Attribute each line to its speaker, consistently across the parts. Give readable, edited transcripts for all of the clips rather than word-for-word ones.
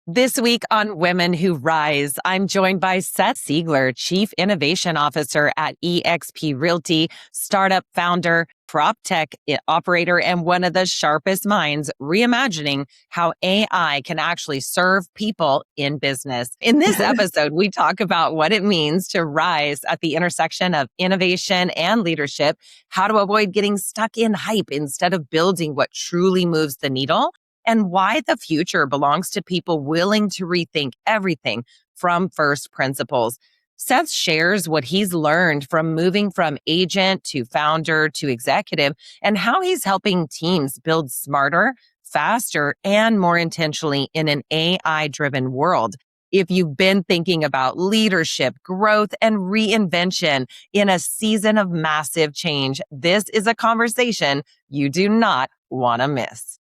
Speaker 1: This week on Women Who Rise, I'm joined by Seth Siegler, Chief Innovation Officer at eXp Realty, startup founder, prop tech operator, and one of the sharpest minds reimagining how AI can actually serve people in business. In this episode, we talk about what it means to rise at the intersection of innovation and leadership, how to avoid getting stuck in hype instead of building what truly moves the needle, and why the future belongs to people willing to rethink everything from first principles. Seth shares what he's learned from moving from agent to founder to executive and how he's helping teams build smarter, faster, and more intentionally in an AI-driven world. If you've been thinking about leadership, growth, and reinvention in a season of massive change, this is a conversation you do not want to miss.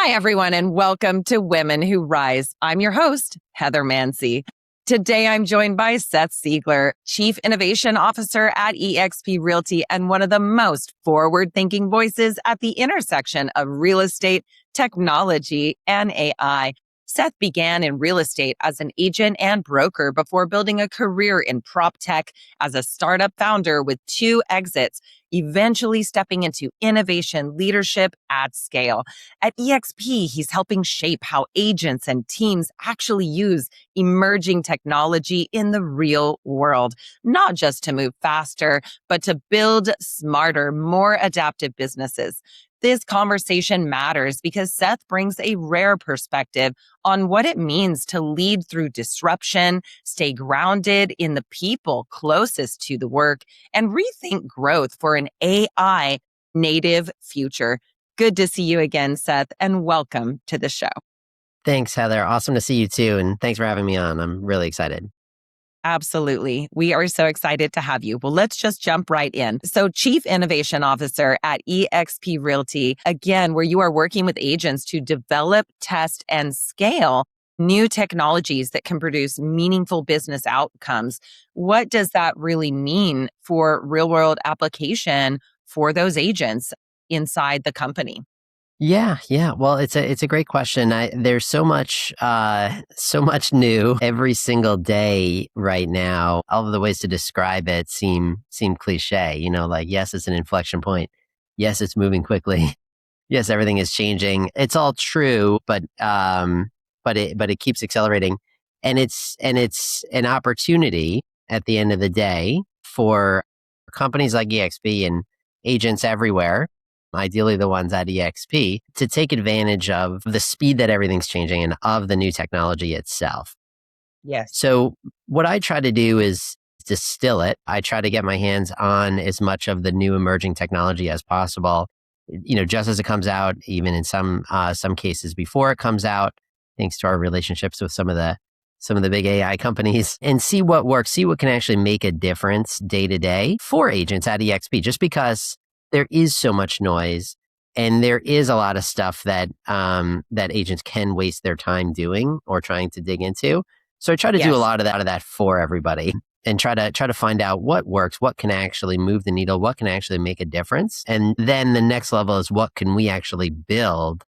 Speaker 1: Hi, everyone, and welcome to Women Who Rise. I'm your host, Heather Mansy. Today, I'm joined by Seth Siegler, Chief Innovation Officer at eXp Realty and one of the most forward-thinking voices at the intersection of real estate, technology, and AI. Seth began in real estate as an agent and broker before building a career in prop tech as a startup founder with 2 exits, eventually stepping into innovation leadership at scale. At eXp, he's helping shape how agents and teams actually use emerging technology in the real world, not just to move faster, but to build smarter, more adaptive businesses. This conversation matters because Seth brings a rare perspective on what it means to lead through disruption, stay grounded in the people closest to the work, and rethink growth for an AI native future. Good to see you again, Seth, and welcome to the show.
Speaker 2: Thanks, Heather. Awesome to see you too. And thanks for having me on. I'm really excited.
Speaker 1: Absolutely. We are so excited to have you. Well, let's just jump right in. So, Chief Innovation Officer at eXp Realty, again, where you are working with agents to develop, test, and scale new technologies that can produce meaningful business outcomes. What does that really mean for real-world application for those agents inside the company?
Speaker 2: Yeah. Well, it's a great question. There's so much new every single day right now. All of the ways to describe it seem cliche. Like, yes, it's an inflection point. Yes, it's moving quickly. Yes, everything is changing. It's all true, but it keeps accelerating, and it's an opportunity at the end of the day for companies like eXp and agents everywhere, ideally the ones at eXp, to take advantage of the speed that everything's changing and of the new technology itself.
Speaker 1: Yes.
Speaker 2: So what I try to do is distill it. I try to get my hands on as much of the new emerging technology as possible, just as it comes out, even in some cases before it comes out, thanks to our relationships with some of the big AI companies, and see what works, see what can actually make a difference day to day for agents at eXp, just because there is so much noise and there is a lot of stuff that agents can waste their time doing or trying to dig into. So I try to do a lot of that for everybody and try to find out what works, what can actually move the needle, what can actually make a difference. And then the next level is what can we actually build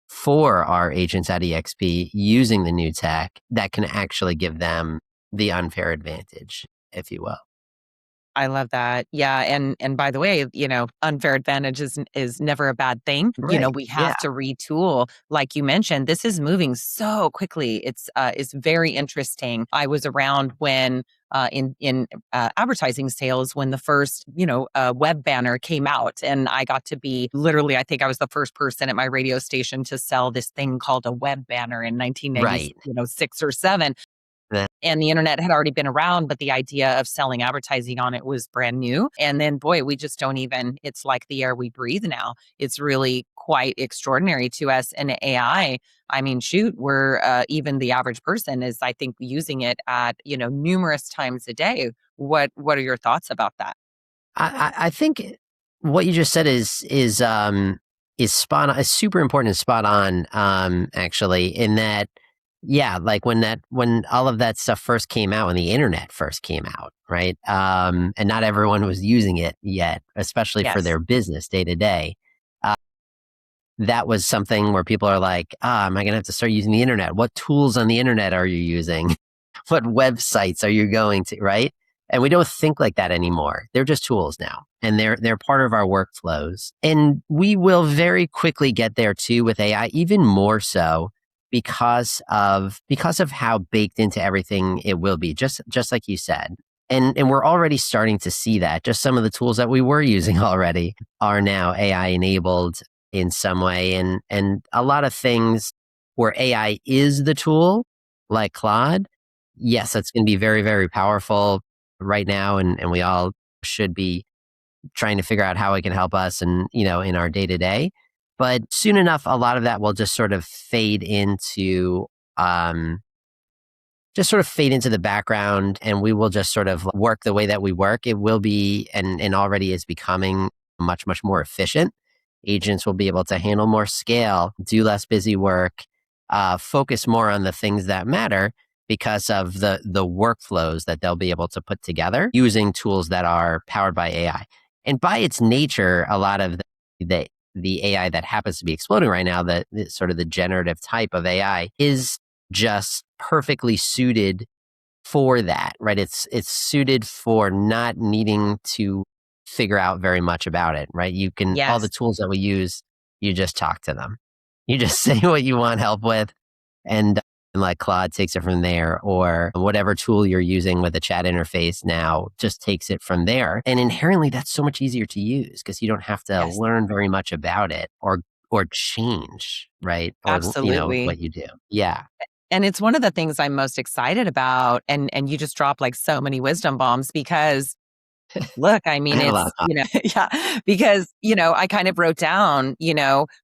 Speaker 2: for our agents at eXp using the new tech that can actually give them the unfair advantage, if you will.
Speaker 1: I love that. Yeah. And by the way, unfair advantage is never a bad thing.
Speaker 2: Right.
Speaker 1: We have to retool. Like you mentioned, this is moving so quickly. It's very interesting. I was around when in advertising sales when the first, web banner came out, and I got to be literally, I think I was the first person at my radio station to sell this thing called a web banner in 1996
Speaker 2: Right.
Speaker 1: or 7. And the internet had already been around, but the idea of selling advertising on it was brand new. And then, boy, we just don't even, it's like the air we breathe now. It's really quite extraordinary to us. And AI, I mean, shoot, we're even the average person is, I think, using it at, numerous times a day. What are your thoughts about that?
Speaker 2: I think what you just said is spot on, is super important and spot on, actually, in that, yeah, like when all of that stuff first came out, when the internet first came out, right? And not everyone was using it yet, especially for
Speaker 1: Yes.
Speaker 2: their business day to day. That was something where people are like, am I going to have to start using the internet? What tools on the internet are you using? What websites are you going to, right? And we don't think like that anymore. They're just tools now, and they're part of our workflows. And we will very quickly get there too with AI, even more so because of how baked into everything it will be, just like you said. And we're already starting to see that. Just some of the tools that we were using already are now AI enabled in some way. And a lot of things where AI is the tool, like Claude, yes, that's going to be very, very powerful right now. And we all should be trying to figure out how it can help us and, in our day to day. But soon enough, a lot of that will just sort of um, fade into the background, and we will just sort of work the way that we work. It will be, and already is becoming, much, much more efficient. Agents will be able to handle more scale, do less busy work, focus more on the things that matter because of the workflows that they'll be able to put together using tools that are powered by AI. And by its nature, a lot of the AI that happens to be exploding right now, the sort of the generative type of AI, is just perfectly suited for that, right? It's suited for not needing to figure out very much about it, right? All the
Speaker 1: Yes.
Speaker 2: tools that we use, you just talk to them. You just say what you want help with, and like Claude takes it from there, or whatever tool you're using with a chat interface now just takes it from there. And inherently, that's so much easier to use because you don't have to
Speaker 1: Yes.
Speaker 2: learn very much about it or change, right? Or
Speaker 1: Absolutely.
Speaker 2: what you do. Yeah.
Speaker 1: And it's one of the things I'm most excited about. And you just dropped like so many wisdom bombs because look, I
Speaker 2: I
Speaker 1: mean,
Speaker 2: had a lot of
Speaker 1: yeah, because, I kind of wrote down,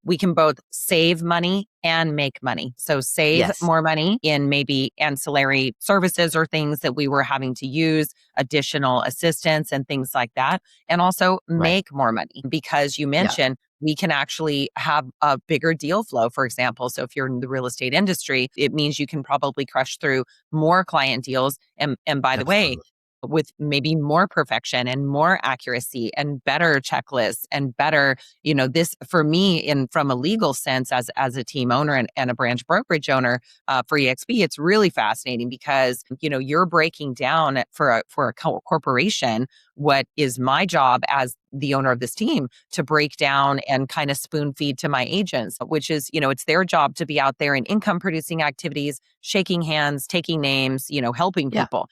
Speaker 1: we can both save money and make money. So save
Speaker 2: yes.
Speaker 1: more money in maybe ancillary services or things that we were having to use, additional assistance and things like that. And also
Speaker 2: Right.
Speaker 1: make more money because you
Speaker 2: Yeah.
Speaker 1: mentioned we can actually have a bigger deal flow, for example. So if you're in the real estate industry, it means you can probably crush through more client deals. And by the way,
Speaker 2: Absolutely.
Speaker 1: with maybe more perfection and more accuracy and better checklists and better, this for me in from a legal sense as a team owner and a branch brokerage owner for EXP, it's really fascinating because, you're breaking down for a corporation what is my job as the owner of this team to break down and kind of spoon feed to my agents, which is, it's their job to be out there in income producing activities, shaking hands, taking names, helping
Speaker 2: Yeah.
Speaker 1: people.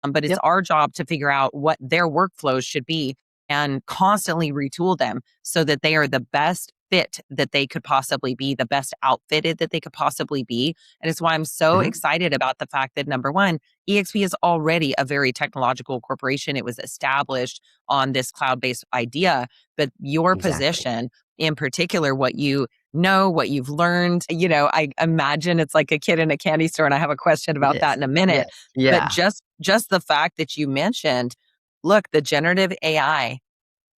Speaker 1: But it's
Speaker 2: Yep.
Speaker 1: our job to figure out what their workflows should be and constantly retool them so that they are the best fit that they could possibly be, the best outfitted that they could possibly be. And it's why I'm so
Speaker 2: Hmm.
Speaker 1: excited about the fact that number one, EXP is already a very technological corporation. It was established on this cloud based idea, but your
Speaker 2: Exactly.
Speaker 1: position in particular, what you know, what you've learned, I imagine it's like a kid in a candy store. And I have a question
Speaker 2: It
Speaker 1: about that
Speaker 2: is.
Speaker 1: in a
Speaker 2: Yeah.
Speaker 1: minute. But
Speaker 2: Yeah.
Speaker 1: just the fact that you mentioned, look, the generative AI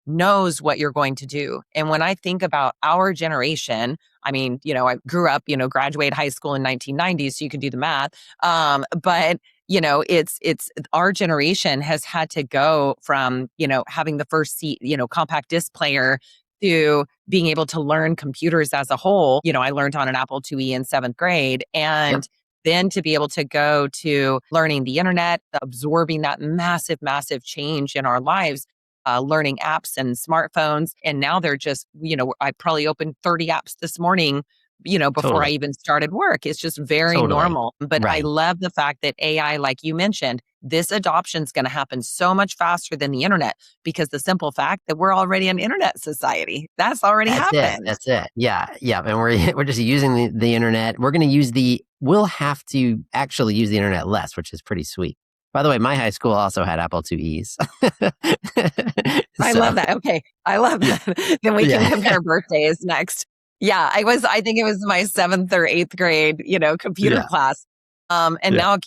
Speaker 1: knows what you're going to do. And when I think about our generation, I mean, I grew up, graduated high school in 1990s, so you can do the math. But it's our generation has had to go from, having the first seat, compact disc player to being able to learn computers as a whole. I learned on an Apple IIe in seventh grade.
Speaker 2: Yep.
Speaker 1: And then to be able to go to learning the internet, absorbing that massive, massive change in our lives, learning apps and smartphones. And now they're just, I probably opened 30 apps this morning, before I
Speaker 2: Totally.
Speaker 1: even started work. It's just very
Speaker 2: Totally.
Speaker 1: normal. But I
Speaker 2: Right.
Speaker 1: love the fact that AI, like you mentioned, this adoption is going to happen so much faster than the internet because the simple fact that we're already an internet society, that's already
Speaker 2: That's it.
Speaker 1: happened.
Speaker 2: That's it. Yeah. Yeah. And we're just using the internet. We'll have to actually use the internet less, which is pretty sweet. By the way, my high school also had Apple IIes.
Speaker 1: I
Speaker 2: So
Speaker 1: love that. Okay. I love
Speaker 2: yeah.
Speaker 1: that. Then we can
Speaker 2: Yeah.
Speaker 1: compare birthdays next. Yeah. I think it was my seventh or eighth grade, computer
Speaker 2: Yeah.
Speaker 1: class. And now,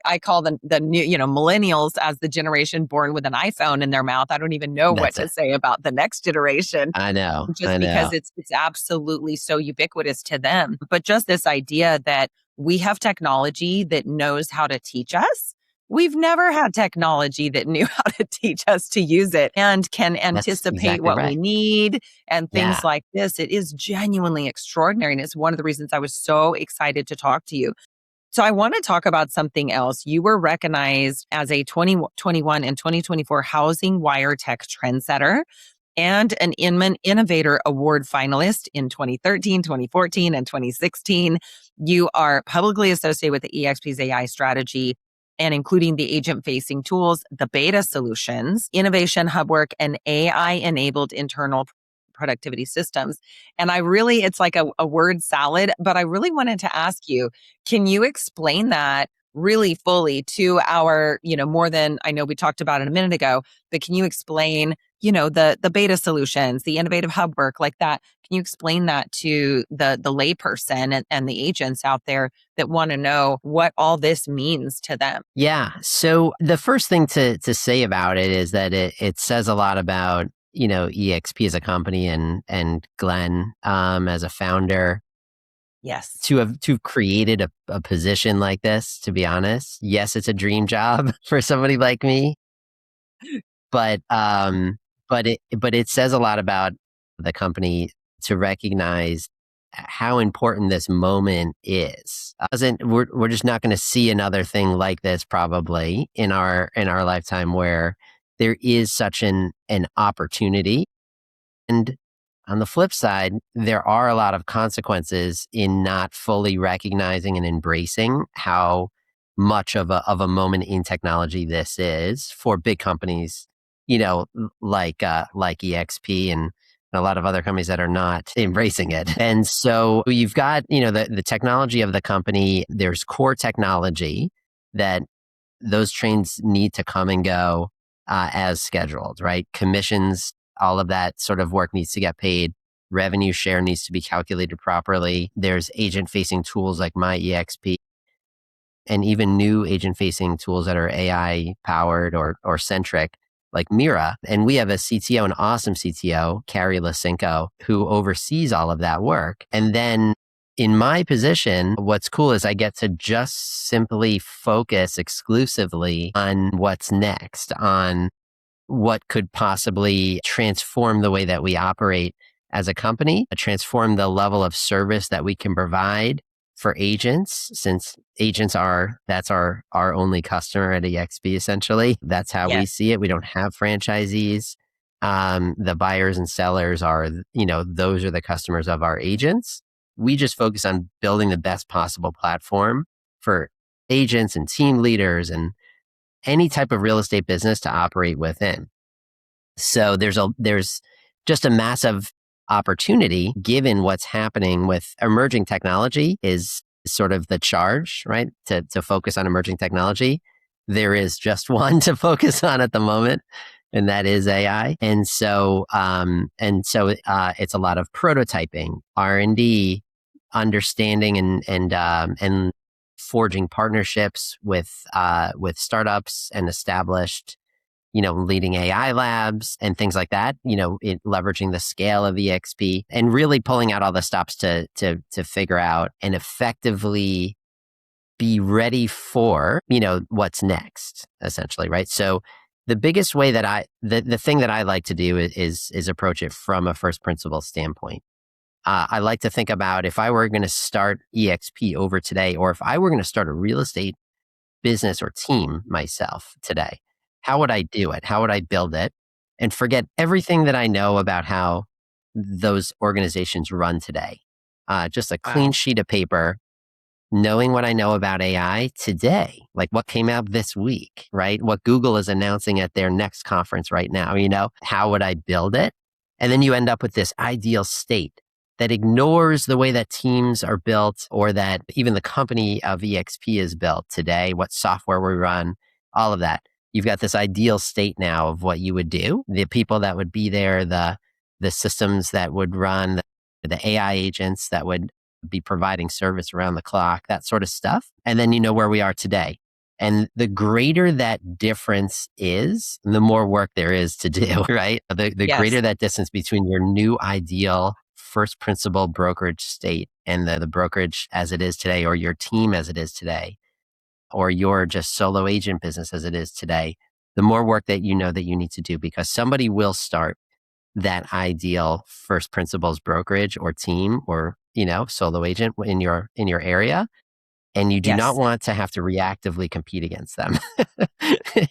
Speaker 1: I call the new, millennials as the generation born with an iPhone in their mouth. I don't even know what
Speaker 2: That's
Speaker 1: to
Speaker 2: it.
Speaker 1: say about the next generation,
Speaker 2: I know.
Speaker 1: just
Speaker 2: I
Speaker 1: because
Speaker 2: know.
Speaker 1: it's absolutely so ubiquitous to them. But just this idea that we have technology that knows how to teach us. We've never had technology that knew how to teach us to use it and can
Speaker 2: That's
Speaker 1: anticipate
Speaker 2: exactly
Speaker 1: what we
Speaker 2: right.
Speaker 1: need and things
Speaker 2: Yeah.
Speaker 1: like this. It is genuinely extraordinary. And it's one of the reasons I was so excited to talk to you. So I want to talk about something else. You were recognized as a 2021 and 2024 Housing Wire Tech Trendsetter and an Inman Innovator Award finalist in 2013, 2014, and 2016. You are publicly associated with the eXp's AI strategy and including the agent-facing tools, the beta solutions, innovation hub work, and AI-enabled internal productivity systems. And it's like a word salad, but I really wanted to ask you, can you explain that really fully to our, more than I know we talked about it a minute ago, but can you explain, the beta solutions, the innovative hub work like that? Can you explain that to the layperson and the agents out there that want to know what all this means to them?
Speaker 2: Yeah. So the first thing to say about it is that it says a lot about, EXP as a company and Glenn as a founder
Speaker 1: Yes.
Speaker 2: to have created a position like this, to be honest. Yes, it's a dream job for somebody like me, but it says a lot about the company to recognize how important this moment is. Doesn't we're just not going to see another thing like this probably in our lifetime where there is such an opportunity. And on the flip side, there are a lot of consequences in not fully recognizing and embracing how much of a moment in technology this is for big companies, like EXP and a lot of other companies that are not embracing it. And so you've got, the technology of the company, there's core technology that those trains need to come and go as scheduled, right? Commissions, all of that sort of work needs to get paid. Revenue share needs to be calculated properly. There's agent facing tools like MyEXP and even new agent facing tools that are AI powered or centric like Mira. And we have a CTO, an awesome CTO, Carrie Lacinco, who oversees all of that work. And then in my position, what's cool is I get to just simply focus exclusively on what's next, on what could possibly transform the way that we operate as a company, transform the level of service that we can provide for agents, since that's our only customer at EXP, essentially. That's how we
Speaker 1: Yes.
Speaker 2: see it. We don't have franchisees. The buyers and sellers are, those are the customers of our agents. We just focus on building the best possible platform for agents and team leaders and any type of real estate business to operate within. So there's just a massive opportunity given what's happening with emerging technology is sort of the charge, right? To focus on emerging technology. There is just one to focus on at the moment, and that is AI. And so it's a lot of prototyping, R&D, understanding and forging partnerships with startups and established, leading AI labs and things like that, leveraging the scale of EXP and really pulling out all the stops to figure out and effectively be ready for, what's next, essentially, right? So the biggest way that the thing that I like to do is approach it from a first principle standpoint. I like to think about if I were going to start EXP over today, or if I were going to start a real estate business or team myself today, how would I do it? How would I build it? And forget everything that I know about how those organizations run today. Just a clean
Speaker 1: Wow.
Speaker 2: sheet of paper, knowing what I know about AI today, like what came out this week, right? What Google is announcing at their next conference right now, how would I build it? And then you end up with this ideal state that ignores the way that teams are built or that even the company of EXP is built today, what software we run, all of that. You've got this ideal state now of what you would do, the people that would be there, the systems that would run, the AI agents that would be providing service around the clock, that sort of stuff. And then you know where we are today. And the greater that difference is, the more work there is to do, right? The
Speaker 1: Yes.
Speaker 2: greater that distance between your new ideal first principle brokerage state and the brokerage as it is today, or your team as it is today, or your just solo agent business as it is today, the more work that you know that you need to do, because somebody will start that ideal first principles brokerage or team or, solo agent in your area. And you do not
Speaker 1: Yes.
Speaker 2: want to have to reactively compete against them.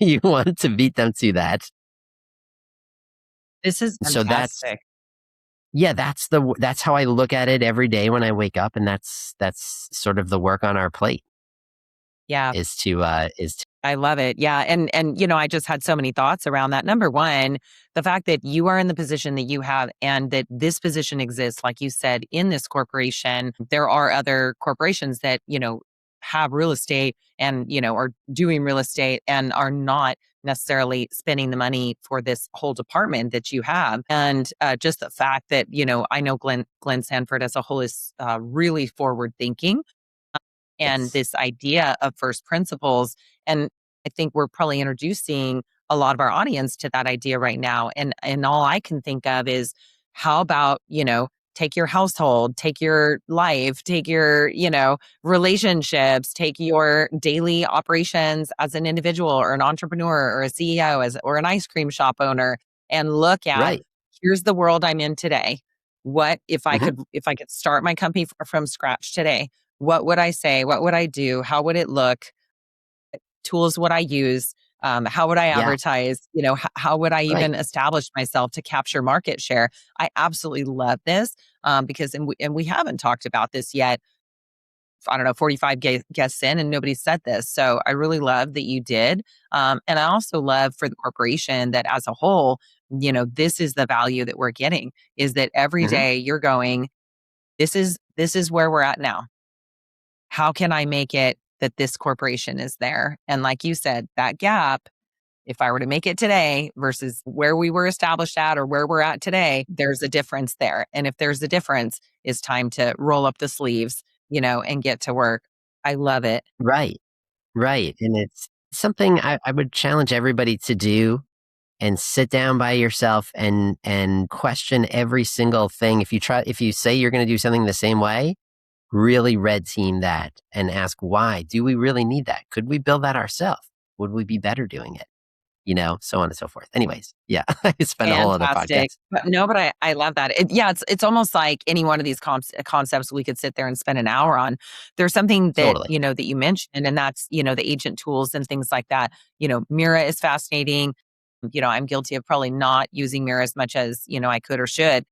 Speaker 2: You want to beat them to that.
Speaker 1: This is
Speaker 2: So
Speaker 1: fantastic.
Speaker 2: yeah, that's how I look at it every day when I wake up. And that's sort of the work on our plate
Speaker 1: Yeah.
Speaker 2: is to
Speaker 1: I love it. Yeah. And I just had so many thoughts around that. Number one, the fact that you are in the position that you have and that this position exists, like you said, in this corporation. There are other corporations that, have real estate and, are doing real estate and are not necessarily spending the money for this whole department that you have. And just the fact that, I know Glenn Sanford as a whole is really forward thinking and
Speaker 2: yes.
Speaker 1: this idea of first principles. And I think we're probably introducing a lot of our audience to that idea right now. And all I can think of is how about, take your household, take your life, take your, relationships, take your daily operations as an individual or an entrepreneur or a CEO or an ice cream shop owner and look at
Speaker 2: Right.
Speaker 1: here's the world I'm in today. What
Speaker 2: Mhm.
Speaker 1: if I could start my company from scratch today? What would I say? What would I do? How would it look? Tools would I use? How would I
Speaker 2: Yeah.
Speaker 1: advertise? How would I
Speaker 2: Right.
Speaker 1: even establish myself to capture market share? I absolutely love this because, and we haven't talked about this yet. I don't know, 45 guests in, and nobody said this. So I really love that you did. And I also love for the corporation that as a whole, this is the value that we're getting is that every
Speaker 2: Mhm.
Speaker 1: day you're going, this is where we're at now. How can I make it that this corporation is there? And like you said, that gap, if I were to make it today versus where we were established at or where we're at today, there's a difference there. And if there's a difference, it's time to roll up the sleeves, and get to work. I love it.
Speaker 2: Right. Right. And it's something I would challenge everybody to do, and sit down by yourself and question every single thing. If you say you're going to do something the same way, really red team that and ask why. Do we really need that? Could we build that ourselves? Would we be better doing it? So on and so forth. Anyways, yeah, I could spend a whole other
Speaker 1: Fantastic.
Speaker 2: podcast.
Speaker 1: But no, but I love that. Yeah, it's almost like any one of these concepts we could sit there and spend an hour on. There's something that,
Speaker 2: Totally.
Speaker 1: that you mentioned, and that's, the agent tools and things like that. Mira is fascinating. I'm guilty of probably not using Mira as much as, I could or should.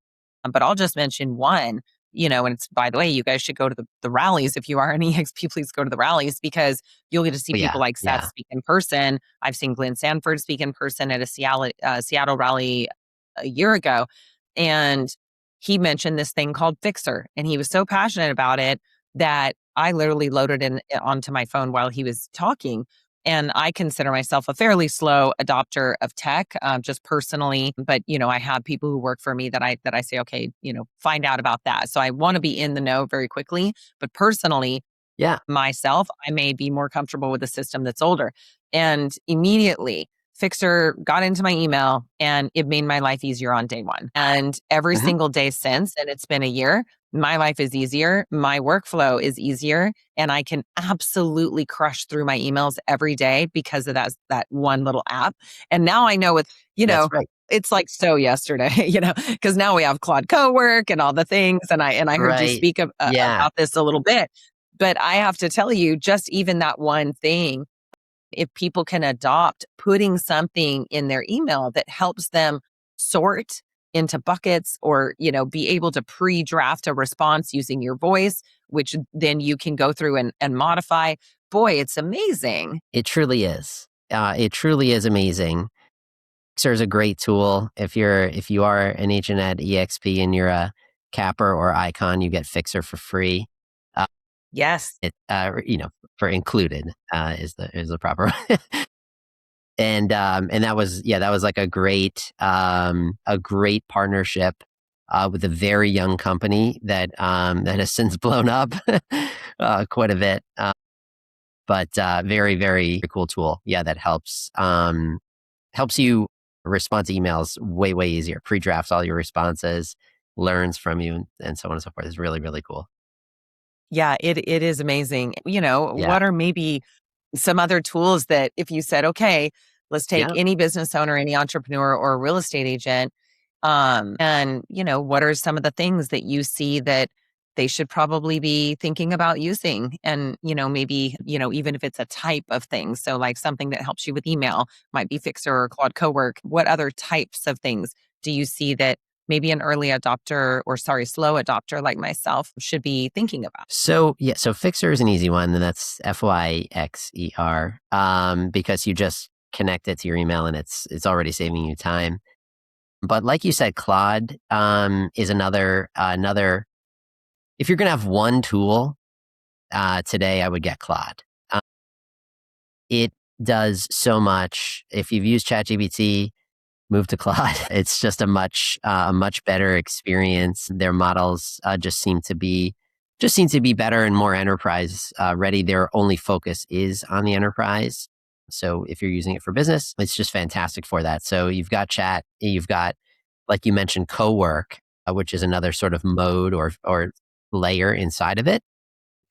Speaker 1: But I'll just mention one, and it's, by the way, you guys should go to the rallies. If you are an EXP, please go to the rallies because you'll get to see
Speaker 2: But
Speaker 1: people
Speaker 2: yeah,
Speaker 1: like Seth
Speaker 2: yeah.
Speaker 1: speak in person. I've seen Glenn Sanford speak in person at a Seattle rally a year ago. And he mentioned this thing called Fixer. And he was so passionate about it that I literally loaded onto my phone while he was talking. And I consider myself a fairly slow adopter of tech, just personally. But I have people who work for me that I say, okay, find out about that. So I want to be in the know very quickly. But personally,
Speaker 2: Yeah.
Speaker 1: myself, I may be more comfortable with a system that's older. And immediately, Fixer got into my email and it made my life easier on day one. And every
Speaker 2: Mhm.
Speaker 1: single day since, and it's been a year, my life is easier. My workflow is easier. And I can absolutely crush through my emails every day because of that one little app. And now I know
Speaker 2: That's right.
Speaker 1: it's like so yesterday, because now we have Claude Cowork and all the things. And I heard you
Speaker 2: Right.
Speaker 1: speak
Speaker 2: Yeah.
Speaker 1: about this a little bit. But I have to tell you, just even that one thing, if people can adopt putting something in their email that helps them sort into buckets or, be able to pre-draft a response using your voice, which then you can go through and modify. Boy, it's amazing.
Speaker 2: It truly is. It truly is amazing. Fixer is a great tool. If you are an agent at EXP and you're a capper or icon, you get Fixer for free. Uh,
Speaker 1: Yes.
Speaker 2: for included is the proper. And that was like a great partnership. with a very young company that has since blown up quite a bit. But very, very cool tool. Yeah, that helps you respond to emails way, way easier. Pre-drafts all your responses, learns from you, and so on and so forth. It's really, really cool.
Speaker 1: Yeah, it is amazing.
Speaker 2: Yeah.
Speaker 1: What are maybe some other tools that if you said, okay, let's take
Speaker 2: Yeah.
Speaker 1: any business owner, any entrepreneur or real estate agent, and what are some of the things that you see that they should probably be thinking about using? And, maybe, even if it's a type of thing. So like something that helps you with email might be Fixer or Claude Cowork. What other types of things do you see that maybe an early adopter or slow adopter like myself should be thinking about?
Speaker 2: So yeah, so Fixer is an easy one, and that's Fixer, because you just connect it to your email and it's already saving you time. But like you said, Claude is another. If you're gonna have one tool today, I would get Claude. It does so much. If you've used ChatGPT, move to Claude. It's just a much better experience. Their models just seem to be better and more enterprise ready. Their only focus is on the enterprise. So if you're using it for business, it's just fantastic for that. So you've got chat, you've got, like you mentioned, Cowork, which is another sort of mode or layer inside of it.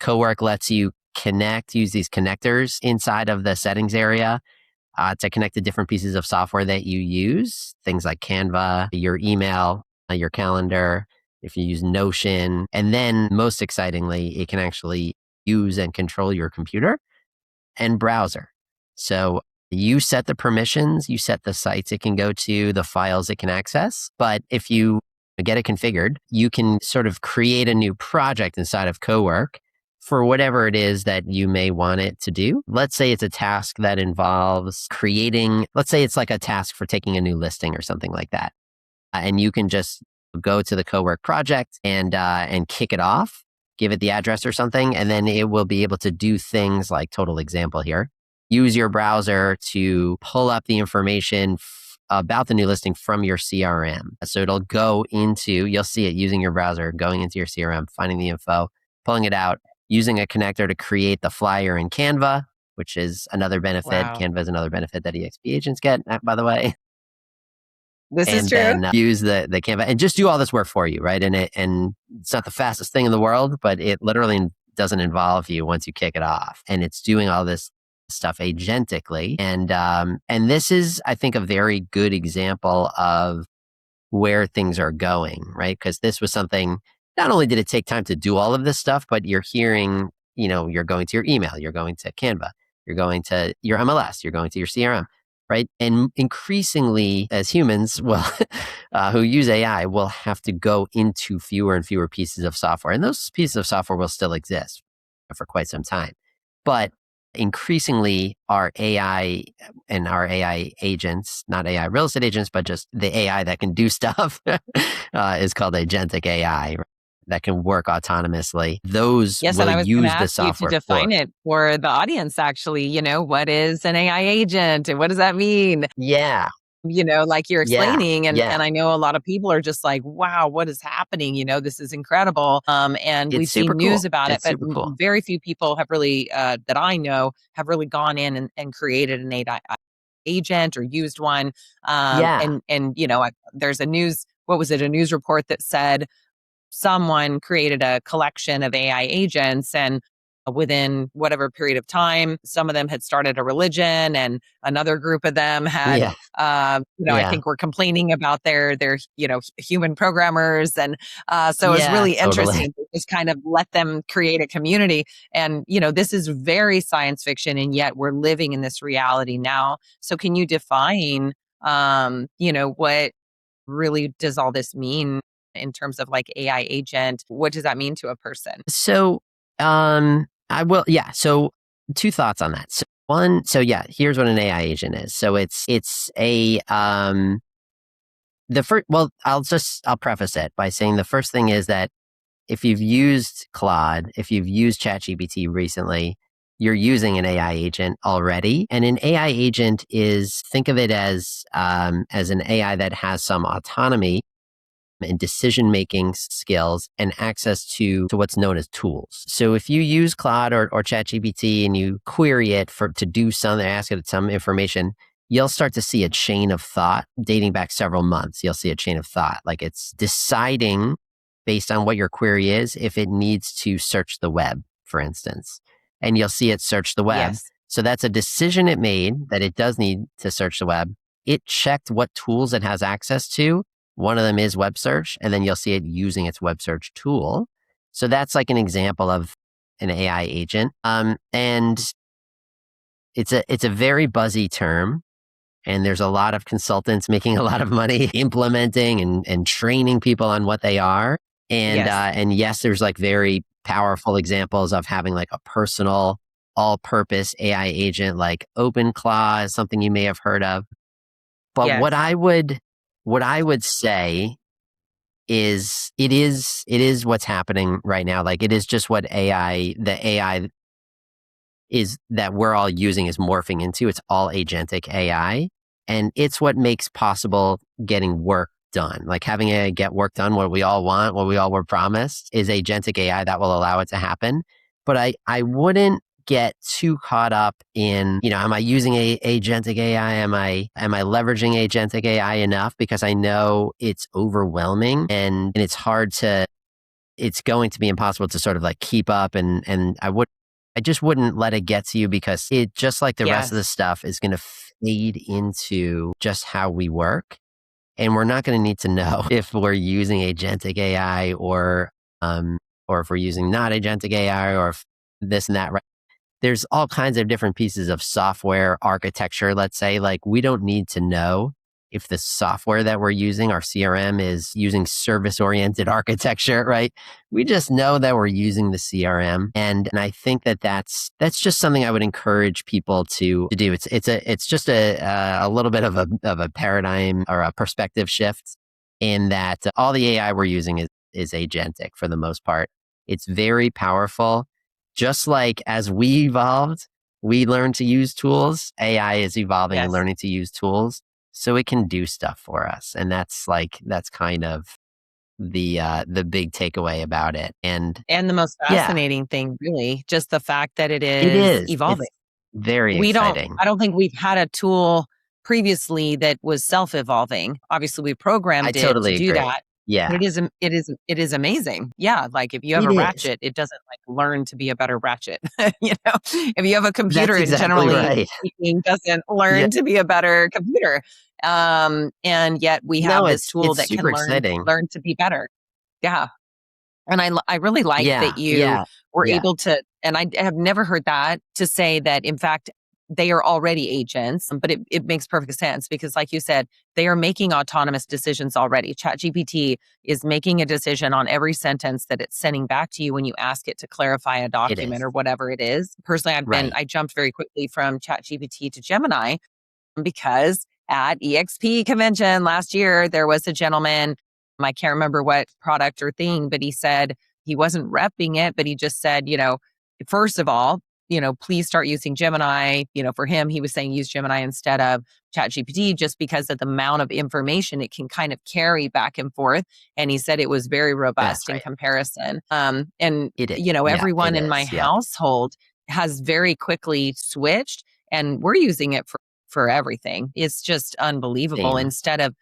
Speaker 2: Cowork lets you use these connectors inside of the settings area to connect to different pieces of software that you use, things like Canva, your email, your calendar, if you use Notion. And then most excitingly, it can actually use and control your computer and browser. So you set the permissions, you set the sites it can go to, the files it can access. But if you get it configured, you can sort of create a new project inside of Cowork for whatever it is that you may want it to do. Let's say it's a task that involves let's say it's like a task for taking a new listing or something like that. And you can just go to the Cowork project and kick it off, give it the address or something, and then it will be able to do things like, total example here, use your browser to pull up the information about the new listing from your CRM. So you'll see it using your browser, going into your CRM, finding the info, pulling it out, using a connector to create the flyer in Canva, which is another benefit.
Speaker 1: Wow.
Speaker 2: Canva is another benefit that EXP agents get, by the way.
Speaker 1: This is
Speaker 2: And
Speaker 1: true.
Speaker 2: then use the Canva and just do all this work for you, right? And it's not the fastest thing in the world, but it literally doesn't involve you once you kick it off. And it's doing all this stuff agentically. And this is, I think, a very good example of where things are going, right? Because this was something, not only did it take time to do all of this stuff, but you're hearing, you're going to your email, you're going to Canva, you're going to your MLS, you're going to your CRM, right? And increasingly, as humans, who use AI, will have to go into fewer and fewer pieces of software. And those pieces of software will still exist for quite some time. But increasingly, our AI and our AI agents, not AI real estate agents, but just the AI that can do stuff, is called agentic AI, that can work autonomously. Those
Speaker 1: Yes, and
Speaker 2: will
Speaker 1: I was going to
Speaker 2: use the
Speaker 1: ask you to
Speaker 2: software
Speaker 1: define
Speaker 2: for.
Speaker 1: it for the audience, actually. What is an AI agent and what does that mean?
Speaker 2: Yeah,
Speaker 1: Like you're
Speaker 2: yeah,
Speaker 1: explaining,
Speaker 2: yeah.
Speaker 1: and I know a lot of people are just like, wow, what is happening? This is incredible. And
Speaker 2: It's
Speaker 1: we've
Speaker 2: super
Speaker 1: seen news
Speaker 2: cool.
Speaker 1: about it,
Speaker 2: It's
Speaker 1: but
Speaker 2: super cool.
Speaker 1: very few people have really, that I know, have really gone in and created an AI agent or used one.
Speaker 2: Yeah,
Speaker 1: And there's what was it? A news report that said someone created a collection of AI agents, and within whatever period of time, some of them had started a religion and another group of them had,
Speaker 2: yeah,
Speaker 1: I
Speaker 2: yeah,
Speaker 1: think were complaining about their human programmers. And so it was
Speaker 2: yeah,
Speaker 1: really
Speaker 2: totally.
Speaker 1: interesting to just kind of let them create a community. And, this is very science fiction, and yet we're living in this reality now. So can you define, what really does all this mean in terms of like AI agent? What does that mean to a person?
Speaker 2: So, I will, yeah. So, two thoughts on that. So, one, so yeah, here's what an AI agent is. So it's the first, well, I'll preface it by saying the first thing is that if you've used Claude, if you've used ChatGPT recently, you're using an AI agent already. And an AI agent think of it as an AI that has some autonomy and decision-making skills and access to what's known as tools. So if you use Claude or ChatGPT and you query it to do something, ask it some information, you'll start to see a chain of thought dating back several months. You'll see a chain of thought, like it's deciding based on what your query is, if it needs to search the web, for instance, and you'll see it search the web.
Speaker 1: Yes.
Speaker 2: So that's a decision it made that it does need to search the web. It checked what tools it has access to. One of them is web search, and then you'll see it using its web search tool. So that's like an example of an AI agent. And it's a very buzzy term. And there's a lot of consultants making a lot of money implementing and training people on what they are. And yes, there's like very powerful examples of having like a personal all-purpose AI agent like OpenClaw is something you may have heard of. But
Speaker 1: Yes.
Speaker 2: what I would say is it is what's happening right now. Like it is just what the AI is that we're all using is morphing into. It's all agentic AI. And it's what makes possible getting work done. Like having it get work done, what we all want, what we all were promised is agentic AI that will allow it to happen. But I wouldn't get too caught up in, am I using agentic AI? Am I leveraging agentic AI enough? Because I know it's overwhelming and it's going to be impossible to sort of like keep up. And I just wouldn't let it get to you because it, just like the rest of the stuff, is going to fade into just how we work. And we're not going to need to know if we're using agentic AI or if we're using not agentic AI or if this and that. Right? There's all kinds of different pieces of software architecture, let's say. Like we don't need to know if the software that we're using, our CRM, is using service-oriented architecture, right? We just know that we're using the CRM. And I think that's just something I would encourage people to do. It's just a little bit of a paradigm or a perspective shift in that all the AI we're using is agentic for the most part. It's very powerful. Just like as we evolved, we learned to use tools. AI is evolving and learning to use tools. So it can do stuff for us. And that's kind of the big takeaway about it. And
Speaker 1: the most fascinating thing, really, just the fact that it
Speaker 2: is
Speaker 1: evolving.
Speaker 2: It's very exciting.
Speaker 1: I don't think we've had a tool previously that was self-evolving. Obviously, we programmed it to do that.
Speaker 2: Yeah.
Speaker 1: But it is amazing. Yeah. Like if you have a ratchet, it doesn't like learn to be a better ratchet. If you have a computer, it generally speaking doesn't learn to be a better computer. And yet we have this tool that can learn to be better. Yeah. And I really like that you were able to, and I have never heard that, to say that in fact, they are already agents, but it makes perfect sense because like you said, they are making autonomous decisions already. ChatGPT is making a decision on every sentence that it's sending back to you when you ask it to clarify a document or whatever it is. Personally, I jumped very quickly from ChatGPT to Gemini because at EXP convention last year, there was a gentleman, I can't remember what product or thing, but he said he wasn't repping it, but he just said, first of all, please start using Gemini. For him, he was saying use Gemini instead of ChatGPT just because of the amount of information it can kind of carry back and forth. And he said it was very robust in comparison. Everyone in my household has very quickly switched, and we're using it for everything. It's just unbelievable. Instead of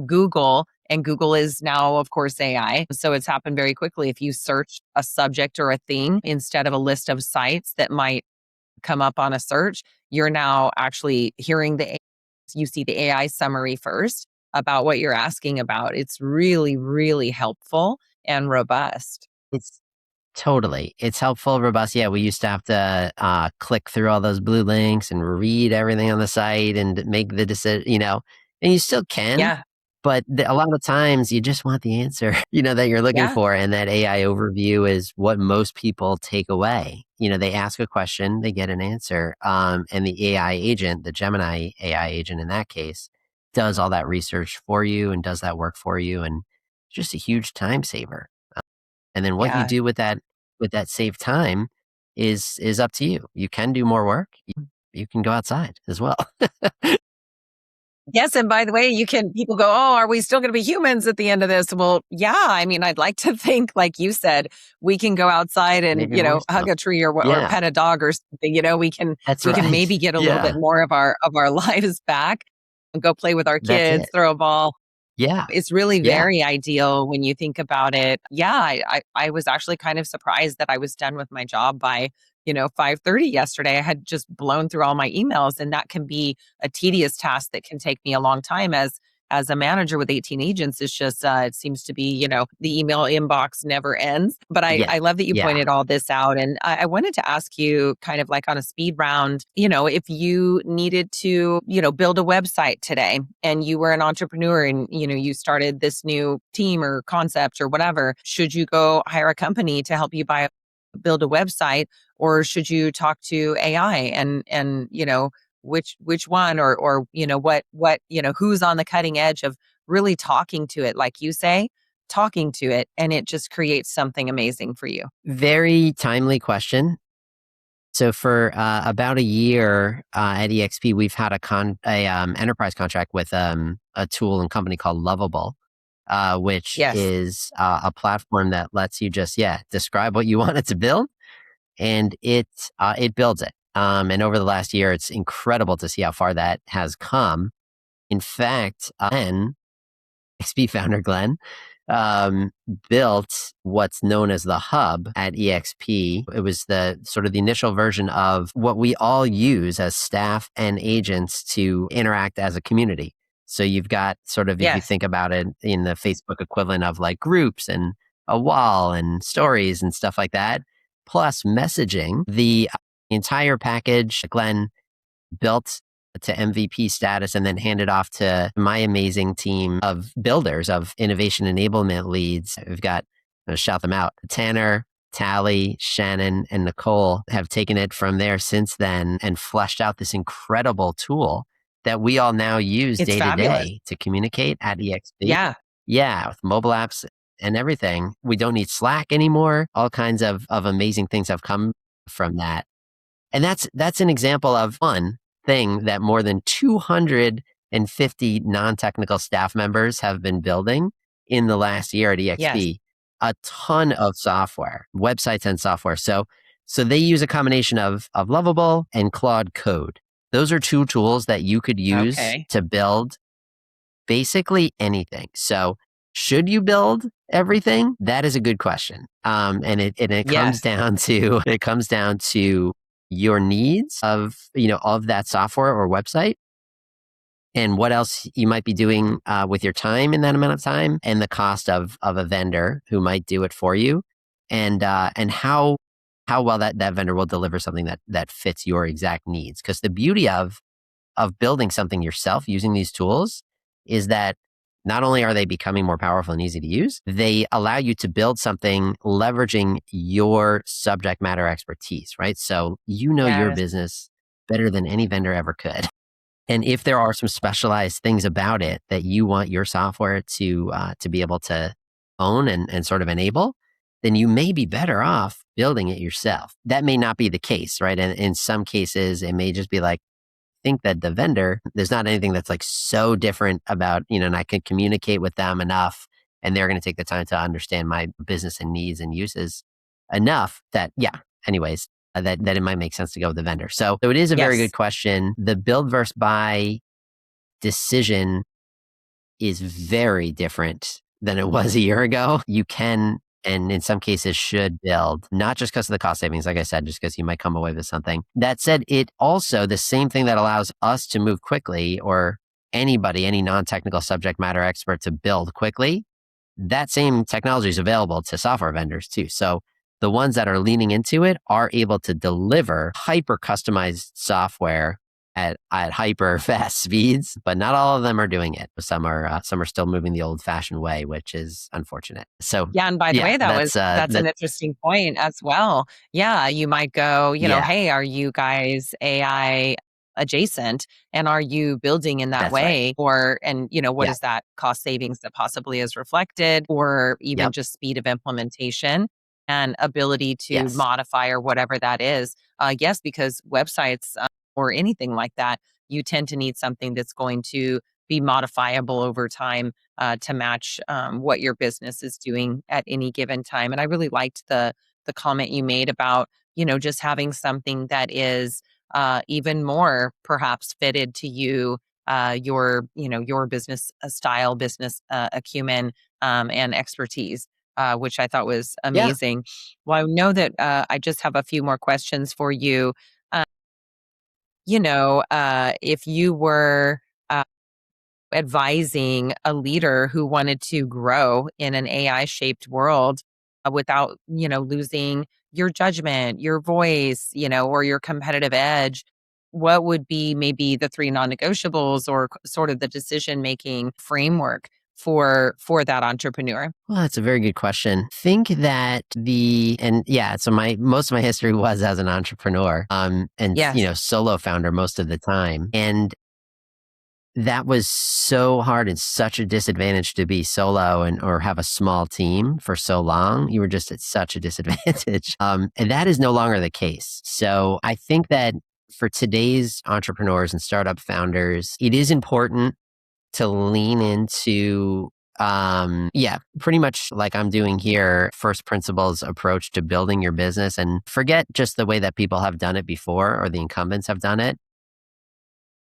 Speaker 1: Google, and Google is now, of course, AI. So it's happened very quickly. If you search a subject or a thing instead of a list of sites that might come up on a search, you're now actually hearing you see the AI summary first about what you're asking about. It's really, really helpful and robust.
Speaker 2: It's helpful, robust. Yeah, we used to have to click through all those blue links and read everything on the site and make the decision, and you still can.
Speaker 1: Yeah.
Speaker 2: But a lot of times you just want the answer, that you're looking for. And that AI overview is what most people take away. They ask a question, they get an answer. And the AI agent, the Gemini AI agent in that case, does all that research for you and does that work for you. And it's just a huge time saver. And then what you do with that saved time is up to you. You can do more work. You can go outside as well.
Speaker 1: Yes. And by the way, people go, oh, are we still going to be humans at the end of this? Well, yeah. I mean, I'd like to think, like you said, we can go outside and,
Speaker 2: Maybe more
Speaker 1: hug
Speaker 2: so.
Speaker 1: a tree or
Speaker 2: Yeah,
Speaker 1: pet a dog or something.
Speaker 2: that's
Speaker 1: We can
Speaker 2: right.
Speaker 1: maybe get a little bit
Speaker 2: Yeah,
Speaker 1: more of our lives back and go play with our
Speaker 2: that's
Speaker 1: kids,
Speaker 2: it.
Speaker 1: throw a ball.
Speaker 2: Yeah,
Speaker 1: It's really
Speaker 2: yeah.
Speaker 1: very ideal when you think about it. Yeah, I was actually kind of surprised that I was done with my job by, 5:30 yesterday. I had just blown through all my emails, and that can be a tedious task that can take me a long time as a manager with 18 agents. It's just it seems to be, the email inbox never ends. But
Speaker 2: Yeah,
Speaker 1: I love that you
Speaker 2: yeah.
Speaker 1: pointed all this out. And I wanted to ask you kind of like on a speed round, if you needed to, build a website today and you were an entrepreneur and, you started this new team or concept or whatever, should you go hire a company to help you build a website, or should you talk to AI and which one, or what who's on the cutting edge of really talking to it, like you say, talking to it, and it just creates something amazing for you.
Speaker 2: Very timely question. So for about a year at EXP, we've had a enterprise contract with a tool and company called Lovable, which
Speaker 1: Yes.
Speaker 2: is a platform that lets you just describe what you want it to build, and it builds it. And over the last year, it's incredible to see how far that has come. In fact, XP founder Glenn um, built what's known as the hub at EXP. It was the sort of the initial version of what we all use as staff and agents to interact as a community. So you've got sort of, if you
Speaker 1: Yes.
Speaker 2: think about it in the Facebook equivalent of like groups and a wall and stories and stuff like that, plus messaging, the entire package Glenn built to MVP status and then handed off to my amazing team of builders, of innovation enablement leads. We've got, shout them out, Tanner, Tally, Shannon, and Nicole have taken it from there since then and fleshed out this incredible tool that we all now use
Speaker 1: It's
Speaker 2: day to
Speaker 1: fabulous.
Speaker 2: day to communicate at EXP.
Speaker 1: Yeah.
Speaker 2: Yeah, with mobile apps and everything. We don't need Slack anymore. All kinds of amazing things have come from that. And that's an example of one thing that more than 250 non-technical staff members have been building in the last year at
Speaker 1: Yes.
Speaker 2: EXP. A ton of software, websites and software. So they use a combination of Lovable and Claude Code. Those are two tools that you could use
Speaker 1: Okay.
Speaker 2: to build basically anything. So should you build everything? That is a good question. And it comes
Speaker 1: Yes.
Speaker 2: down to your needs of that software or website, and what else you might be doing with your time in that amount of time, and the cost of a vendor who might do it for you, and how well that vendor will deliver something that fits your exact needs. Because the beauty of building something yourself using these tools is that not only are they becoming more powerful and easy to use, they allow you to build something leveraging your subject matter expertise, right? So your
Speaker 1: Yes.
Speaker 2: business better than any vendor ever could. And if there are some specialized things about it that you want your software to be able to own and sort of enable, then you may be better off building it yourself. That may not be the case, right? And in some cases, it may just be like, think that the vendor, there's not anything that's like so different about, and I can communicate with them enough and they're going to take the time to understand my business and needs and uses enough that, anyways, that it might make sense to go with the vendor. So it is a very
Speaker 1: Yes.
Speaker 2: good question. The build versus buy decision is very different than it was a year ago. You can, and in some cases should build, not just because of the cost savings, like I said, just because you might come away with something. That said, it also, the same thing that allows us to move quickly, or anybody, any non-technical subject matter expert to build quickly, that same technology is available to software vendors too. So the ones that are leaning into it are able to deliver hyper customized software at hyper fast speeds, but not all of them are doing it. Some are still moving the old fashioned way, which is unfortunate. So
Speaker 1: Yeah, and by the way, that's
Speaker 2: that
Speaker 1: an interesting point as well. Yeah, you might go,
Speaker 2: yeah,
Speaker 1: hey, are you guys AI adjacent, and are you building in that
Speaker 2: that's right.
Speaker 1: way? Or what
Speaker 2: Yeah,
Speaker 1: is that cost savings that possibly is reflected, or even
Speaker 2: yep,
Speaker 1: just speed of implementation and ability to
Speaker 2: yes,
Speaker 1: modify or whatever that is. Yes, because websites or anything like that, you tend to need something that's going to be modifiable over time to match what your business is doing at any given time. And I really liked the comment you made about, just having something that is even more perhaps fitted to you, your business style, business acumen, and expertise, which I thought was
Speaker 2: Yeah.
Speaker 1: amazing. Well, I know that I just have a few more questions for you. Uh, if you were advising a leader who wanted to grow in an AI shaped world without, losing your judgment, your voice, or your competitive edge, what would be maybe the three non-negotiables or sort of the decision making framework for that entrepreneur?
Speaker 2: Well, that's a very good question. Think that and yeah, so most of my history was as an entrepreneur, and
Speaker 1: Yes,
Speaker 2: solo founder most of the time. And that was so hard and such a disadvantage to be solo or have a small team for so long. You were just at such a disadvantage. And that is no longer the case. So I think that for today's entrepreneurs and startup founders, it is important to lean into pretty much like I'm doing here, first principles approach to building your business, and forget just the way that people have done it before or the incumbents have done it,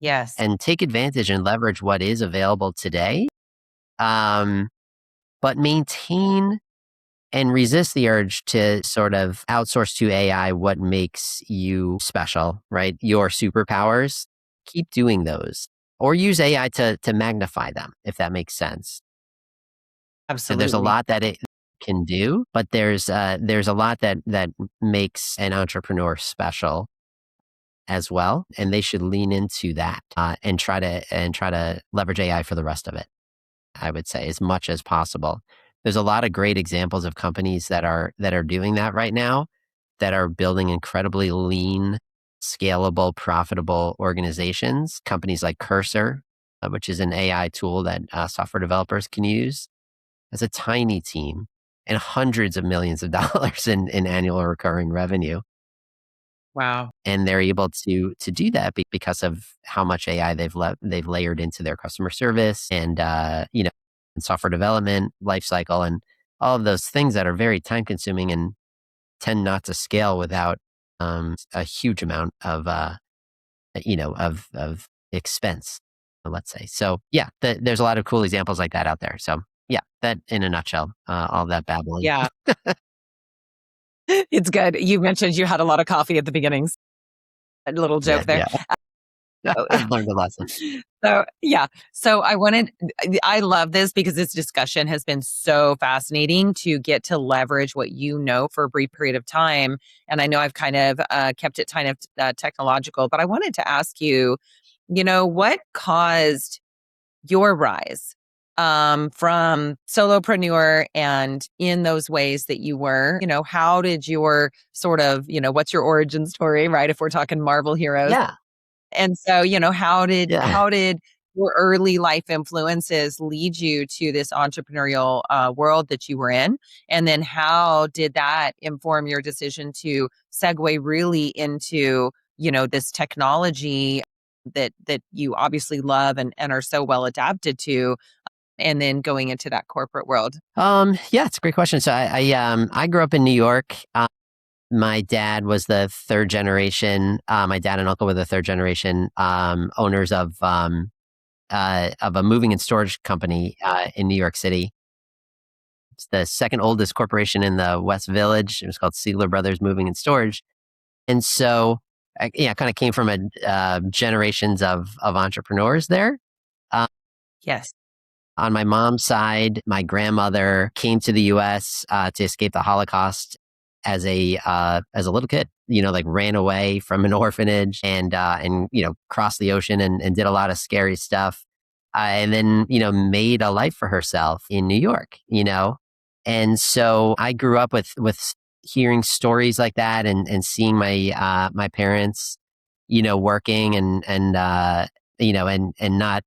Speaker 1: yes,
Speaker 2: and take advantage and leverage what is available today. Um, but maintain and resist the urge to sort of outsource to AI what makes you special, right? Your superpowers. Keep doing those, or use AI to magnify them, if that makes sense. And there's a
Speaker 1: absolutely.
Speaker 2: lot that it can do, but there's a lot that makes an entrepreneur special as well, and they should lean into that and try to leverage AI for the rest of it. I would say as much as possible. There's a lot of great examples of companies that are doing that right now, that are building incredibly lean, scalable, profitable organizations. Companies like Cursor, which is an AI tool that software developers can use, has a tiny team and hundreds of millions of dollars in annual recurring revenue.
Speaker 1: Wow.
Speaker 2: And they're able to do that because of how much AI they've layered into their customer service and and software development lifecycle, and all of those things that are very time consuming and tend not to scale without a huge amount of of expense, let's say. So yeah, there's a lot of cool examples like that out there. So yeah, that in a nutshell, all that babbling.
Speaker 1: Yeah, it's good. You mentioned you had a lot of coffee at the beginnings. A little
Speaker 2: Yeah,
Speaker 1: joke there.
Speaker 2: yeah.
Speaker 1: Oh,
Speaker 2: I've learned a lesson.
Speaker 1: so yeah. So I love this because this discussion has been so fascinating to get to leverage what you know for a brief period of time. And I know I've kind of kept it kind of technological, but I wanted to ask you, what caused your rise from solopreneur and in those ways that you were, how did your sort of, what's your origin story, right? If we're talking Marvel heroes,
Speaker 2: Yeah,
Speaker 1: and so,
Speaker 2: yeah.
Speaker 1: how did your early life influences lead you to this entrepreneurial world that you were in? And then how did that inform your decision to segue really into, this technology that you obviously love and are so well adapted to, and then going into that corporate world?
Speaker 2: Yeah, it's a great question. So I grew up in New York. My dad was the third generation. My dad and uncle were the third generation owners of a moving and storage company in New York City. It's the second oldest corporation in the West Village. It was called Siegler Brothers Moving and Storage. And so, I kind of came from a generations of entrepreneurs there. Uh,
Speaker 1: Yes.
Speaker 2: on my mom's side, my grandmother came to the U.S. To escape the Holocaust as a little kid. Like ran away from an orphanage and crossed the ocean and did a lot of scary stuff, and then made a life for herself in New York. And so I grew up with hearing stories like that and seeing my parents working and not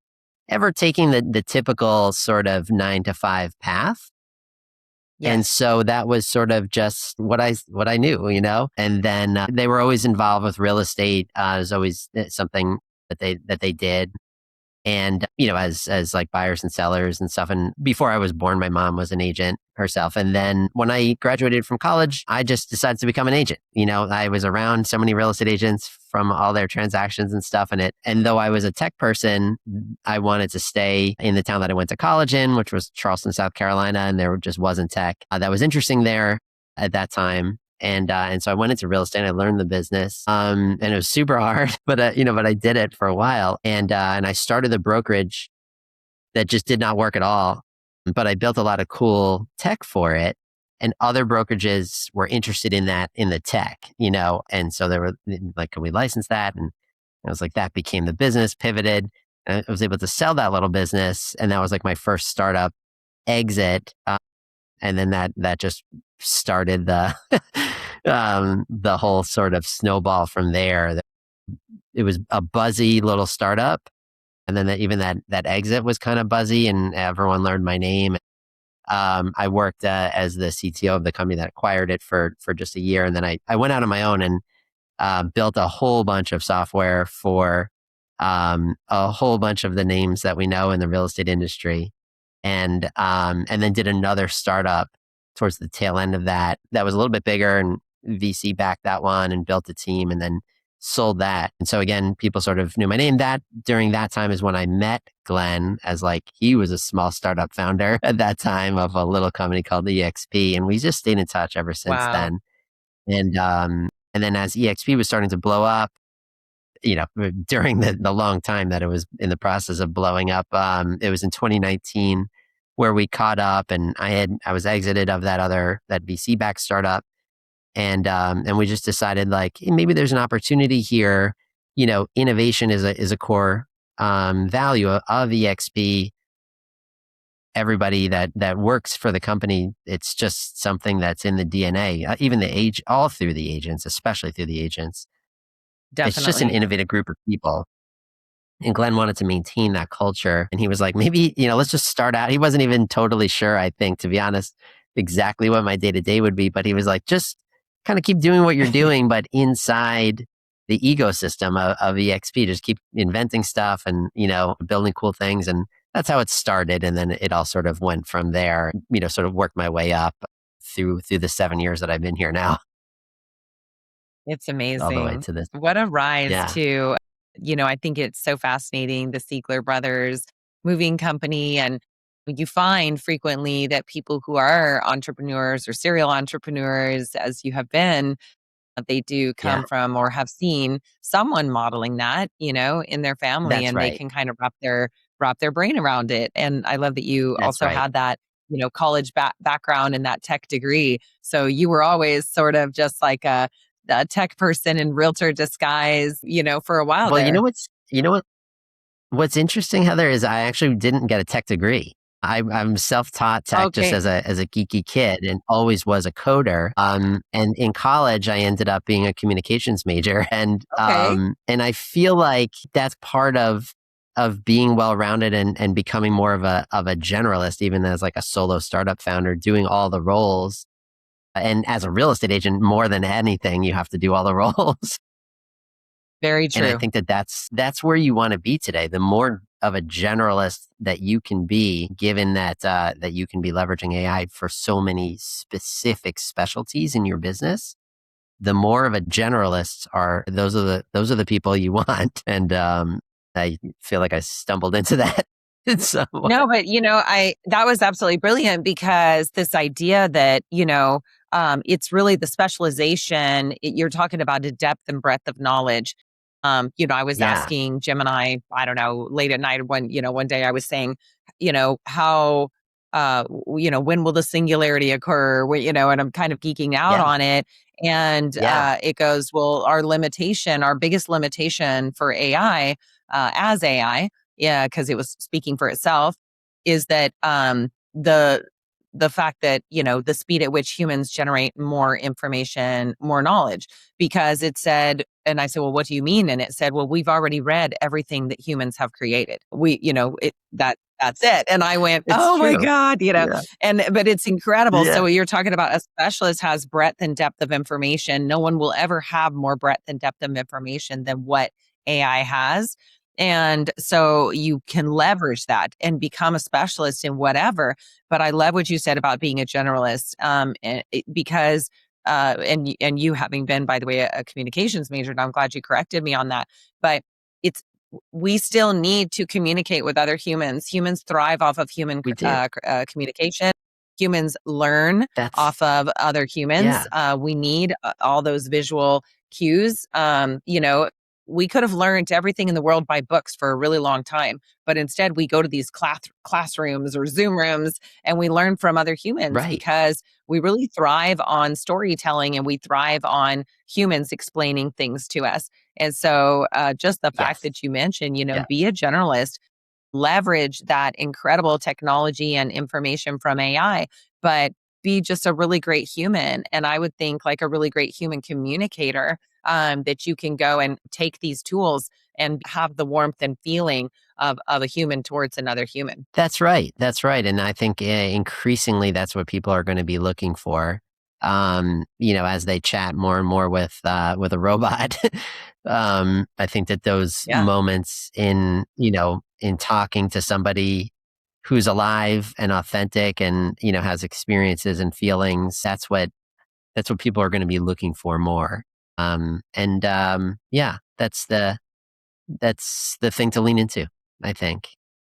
Speaker 2: ever taking the typical sort of 9 to 5 path. And
Speaker 1: Yes.
Speaker 2: so that was sort of just what I knew, And then they were always involved with real estate. It was always something that they did. And, as like buyers and sellers and stuff. And before I was born, my mom was an agent herself. And then when I graduated from college, I just decided to become an agent. I was around so many real estate agents from all their transactions and stuff. And though I was a tech person, I wanted to stay in the town that I went to college in, which was Charleston, South Carolina. And there just wasn't tech that was interesting there at that time. And so I went into real estate. I learned the business, and it was super hard, but I did it for a while, and I started the brokerage that just did not work at all. But I built a lot of cool tech for it, and other brokerages were interested in that in the tech, and so they were like, "Can we license that?" And I was like, that became the business, pivoted, and I was able to sell that little business, and that was like my first startup exit. And then that just started the whole sort of snowball from there. It was a buzzy little startup, and then even that exit was kind of buzzy, and everyone learned my name. I worked as the CTO of the company that acquired it for just a year, and then I went out on my own and built a whole bunch of software for a whole bunch of the names that we know in the real estate industry. And then did another startup towards the tail end of that was a little bit bigger, and VC backed that one and built a team and then sold that. And so again, people sort of knew my name. That during that time is when I met Glenn, as like he was a small startup founder at that time of a little company called EXP, and we just stayed in touch ever since
Speaker 1: Wow.
Speaker 2: then. And then as EXP was starting to blow up, during the long time that it was in the process of blowing up, it was in 2019 where we caught up, and I was exited of that VC backed startup, and we just decided like, hey, maybe there's an opportunity here. Innovation is a core value of EXP. Everybody that works for the company, it's just something that's in the DNA, even all through the agents, especially through the agents. It's just an
Speaker 1: Definitely.
Speaker 2: innovative group of people. And Glenn wanted to maintain that culture. And he was like, maybe, let's just start out. He wasn't even totally sure, I think, to be honest, exactly what my day to day would be. But he was like, just kind of keep doing what you're doing, but inside the ecosystem of EXP, just keep inventing stuff and, building cool things. And that's how it started. And then it all sort of went from there, sort of worked my way up through the 7 years that I've been here now,
Speaker 1: It's
Speaker 2: all the way
Speaker 1: amazing.
Speaker 2: to this.
Speaker 1: What a rise
Speaker 2: Yeah.
Speaker 1: to, I think it's so fascinating, the Siegler brothers moving company. And you find frequently that people who are entrepreneurs or serial entrepreneurs, as you have been, they do
Speaker 2: Yeah.
Speaker 1: come from or have seen someone modeling that, in their family,
Speaker 2: That's
Speaker 1: and they
Speaker 2: right.
Speaker 1: can kind of wrap their brain around it. And I love that you
Speaker 2: That's
Speaker 1: also
Speaker 2: right.
Speaker 1: had that, college background and that tech degree. So you were always sort of just like a tech person in realtor disguise, for a while
Speaker 2: Well,
Speaker 1: there.
Speaker 2: what's interesting, Heather, is I actually didn't get a tech degree. I'm self-taught tech just
Speaker 1: Okay.
Speaker 2: as a geeky kid, and always was a coder. And in college, I ended up being a communications major,
Speaker 1: Okay.
Speaker 2: and I feel like that's part of being well-rounded and becoming more of a generalist, even as like a solo startup founder, doing all the roles. And as a real estate agent, more than anything, you have to do all the roles.
Speaker 1: Very
Speaker 2: And I
Speaker 1: true.
Speaker 2: think that's where you want to be today. The more of a generalist that you can be, given that you can be leveraging AI for so many specific specialties in your business, the more of a generalist are those are the people you want. And I feel like I stumbled into that in some way.
Speaker 1: No, but that was absolutely brilliant, because this idea that, it's really the specialization. You're talking about a depth and breadth of knowledge. I was
Speaker 2: Yeah,
Speaker 1: asking Gemini, I don't know, late at night one day I was saying, how, when will the singularity occur? And I'm kind of geeking out
Speaker 2: yeah,
Speaker 1: on it. And
Speaker 2: yeah.
Speaker 1: it goes, well, our biggest limitation for AI, as AI, yeah, because it was speaking for itself, is that the fact that the speed at which humans generate more information, more knowledge, because it said, and I said, well, what do you mean? And it said, well, we've already read everything that humans have created. That's it. And I went,
Speaker 2: It's
Speaker 1: oh my
Speaker 2: true.
Speaker 1: God,
Speaker 2: Yeah,
Speaker 1: but it's incredible.
Speaker 2: yeah.
Speaker 1: So you're talking about a specialist has breadth and depth of information. No one will ever have more breadth and depth of information than what AI has. And so you can leverage that and become a specialist in whatever. But I love what you said about being a generalist, because and you having been, by the way, a communications major, and I'm glad you corrected me on that. But it's we still need to communicate with other humans. Humans thrive off of human
Speaker 2: We do.
Speaker 1: communication. Humans learn
Speaker 2: That's,
Speaker 1: off of other humans.
Speaker 2: yeah,
Speaker 1: We need all those visual cues. We could have learned everything in the world by books for a really long time, but instead we go to these classrooms or Zoom rooms and we learn from other humans
Speaker 2: right.
Speaker 1: because we really thrive on storytelling and we thrive on humans explaining things to us. And so, just the fact
Speaker 2: Yes.
Speaker 1: that you mentioned,
Speaker 2: Yeah.
Speaker 1: be a generalist, leverage that incredible technology and information from AI, but be just a really great human. And I would think like a really great human communicator, that you can go and take these tools and have the warmth and feeling of a human towards another human.
Speaker 2: That's right. That's right. And I think increasingly that's what people are going to be looking for. As they chat more and more with a robot. I think that those
Speaker 1: Yeah,
Speaker 2: moments in talking to somebody who's alive and authentic and, has experiences and feelings, that's what people are going to be looking for more. Yeah, that's the thing to lean into, I think.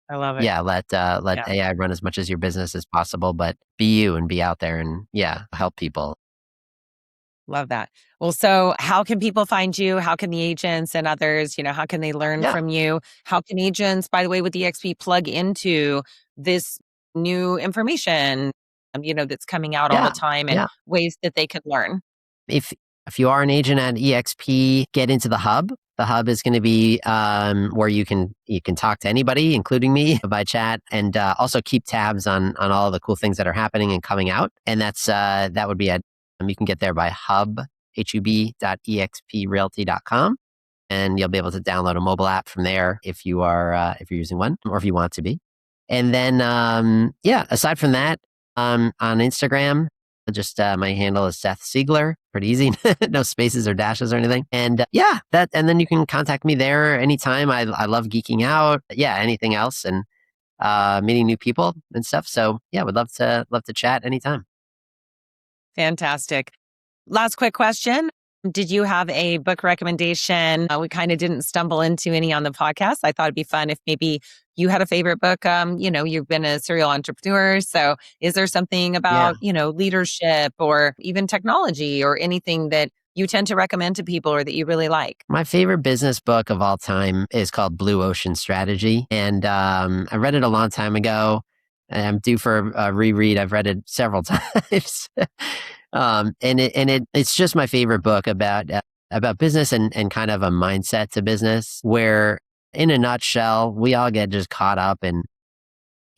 Speaker 1: I love it.
Speaker 2: Yeah, let
Speaker 1: Yeah.
Speaker 2: AI run as much as your business as possible, but be you and be out there and, yeah, help people.
Speaker 1: Love that. Well, so how can people find you? How can the agents and others, how can they learn
Speaker 2: Yeah,
Speaker 1: from you? How can agents, by the way, with EXP plug into this new information, that's coming out all the
Speaker 2: yeah,
Speaker 1: time and
Speaker 2: yeah.
Speaker 1: ways that they could learn?
Speaker 2: If you are an agent at EXP, get into the hub. The hub is going to be where you can talk to anybody, including me, by chat, and also keep tabs on all the cool things that are happening and coming out. And that would be at you can get there by hub.exprealty.com, and you'll be able to download a mobile app from there if you're using one or if you want to be. And then yeah, aside from that, on Instagram, just my handle is Seth Siegler. Pretty easy, no spaces or dashes or anything. And yeah, and then you can contact me there anytime. I love geeking out. Yeah, anything else and meeting new people and stuff. So yeah, would love to chat anytime.
Speaker 1: Fantastic. Last quick question. Did you have a book recommendation? We kind of didn't stumble into any on the podcast. I thought it'd be fun if maybe you had a favorite book. You've been a serial entrepreneur. So is there something
Speaker 2: Yeah.
Speaker 1: about, leadership or even technology or anything that you tend to recommend to people or that you really like?
Speaker 2: My favorite business book of all time is called Blue Ocean Strategy. And I read it a long time ago. I'm due for a reread. I've read it several times. It's just my favorite book about business and kind of a mindset to business where, in a nutshell, we all get just caught up in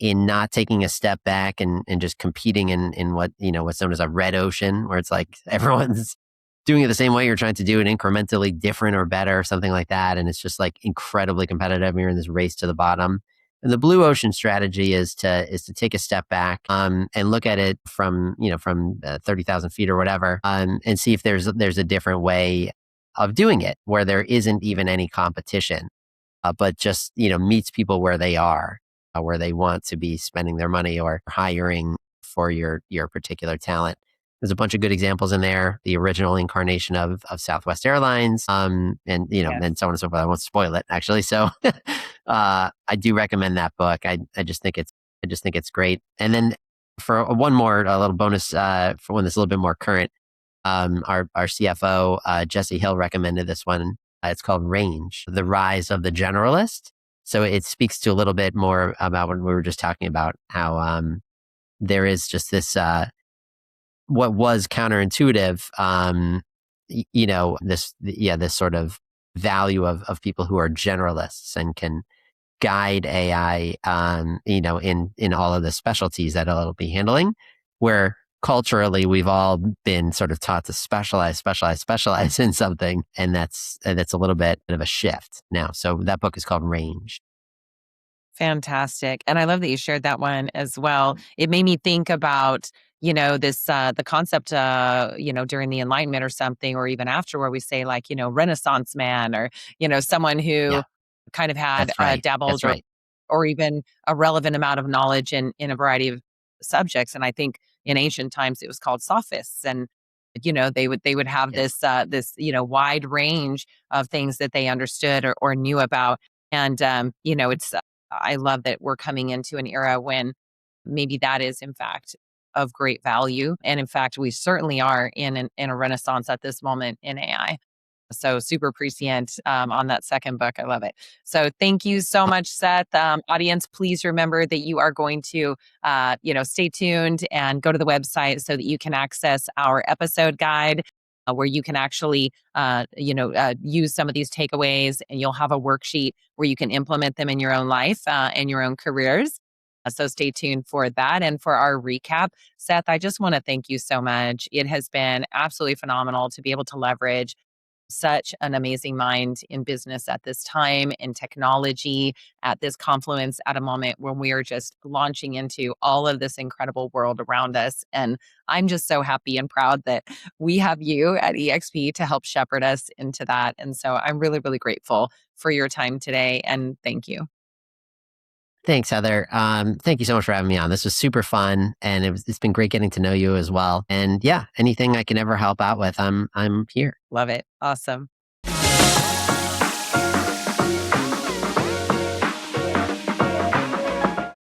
Speaker 2: not taking a step back and just competing in what's known as a red ocean, where it's like everyone's doing it the same way. You're trying to do it incrementally different or better, something like that. And it's just like incredibly competitive. And you're in this race to the bottom. And the blue ocean strategy is to take a step back, and look at it from 30,000 feet or whatever, and see if there's a different way of doing it where there isn't even any competition, but just meets people where they are, where they want to be spending their money or hiring for your particular talent. There's a bunch of good examples in there. The original incarnation of Southwest Airlines, and so on and so forth. I won't spoil it actually. So, I do recommend that book. I just think it's great. And then for one more, a little bonus for one that's a little bit more current, our CFO Jesse Hill recommended this one. It's called Range: The Rise of the Generalist. So it speaks to a little bit more about what we were just talking about, how there is just this what was counterintuitive, this sort of value of people who are generalists and can guide AI, in all of the specialties that it'll be handling, where culturally we've all been sort of taught to specialize in something, and that's a little bit of a shift now. So that book is called Range.
Speaker 1: Fantastic. And I love that you shared that one as well. It made me think about, this, the concept, during the Enlightenment or something, or even after where we say like, Renaissance man or, someone who
Speaker 2: Yeah,
Speaker 1: kind of had
Speaker 2: That's right.
Speaker 1: dabbled
Speaker 2: That's right.
Speaker 1: or even a relevant amount of knowledge in a variety of subjects. And I think in ancient times it was called sophists, and they would have
Speaker 2: Yeah.
Speaker 1: this wide range of things that they understood or knew about. And it's I love that we're coming into an era when maybe that is in fact of great value. And in fact, we certainly are in a renaissance at this moment in AI. So super prescient on that second book. I love it. So thank you so much, Seth. Audience, please remember that you are going to, stay tuned and go to the website so that you can access our episode guide. Where you can actually, use some of these takeaways, and you'll have a worksheet where you can implement them in your own life and your own careers. So stay tuned for that. And for our recap, Seth, I just want to thank you so much. It has been absolutely phenomenal to be able to leverage such an amazing mind in business at this time, in technology, at this confluence, at a moment when we are just launching into all of this incredible world around us. And I'm just so happy and proud that we have you at EXP to help shepherd us into that. And so I'm really, really grateful for your time today. And thank you.
Speaker 2: Thanks, Heather. Thank you so much for having me on. This was super fun, and it's been great getting to know you as well. And yeah, anything I can ever help out with, I'm here.
Speaker 1: Love it. Awesome.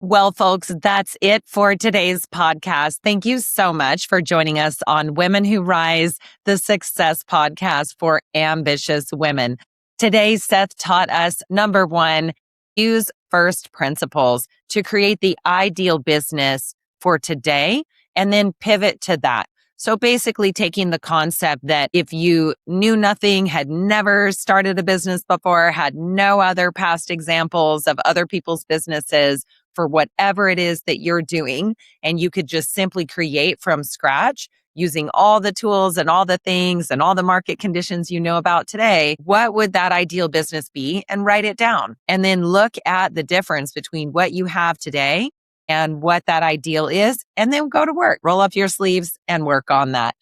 Speaker 1: Well, folks, that's it for today's podcast. Thank you so much for joining us on Women Who Rise, the success podcast for ambitious women. Today, Seth taught us, number one, use first principles to create the ideal business for today and then pivot to that. So basically taking the concept that if you knew nothing, had never started a business before, had no other past examples of other people's businesses for whatever it is that you're doing, and you could just simply create from scratch using all the tools and all the things and all the market conditions you know about today, what would that ideal business be? And write it down. And then look at the difference between what you have today and what that ideal is, and then go to work. Roll up your sleeves and work on that.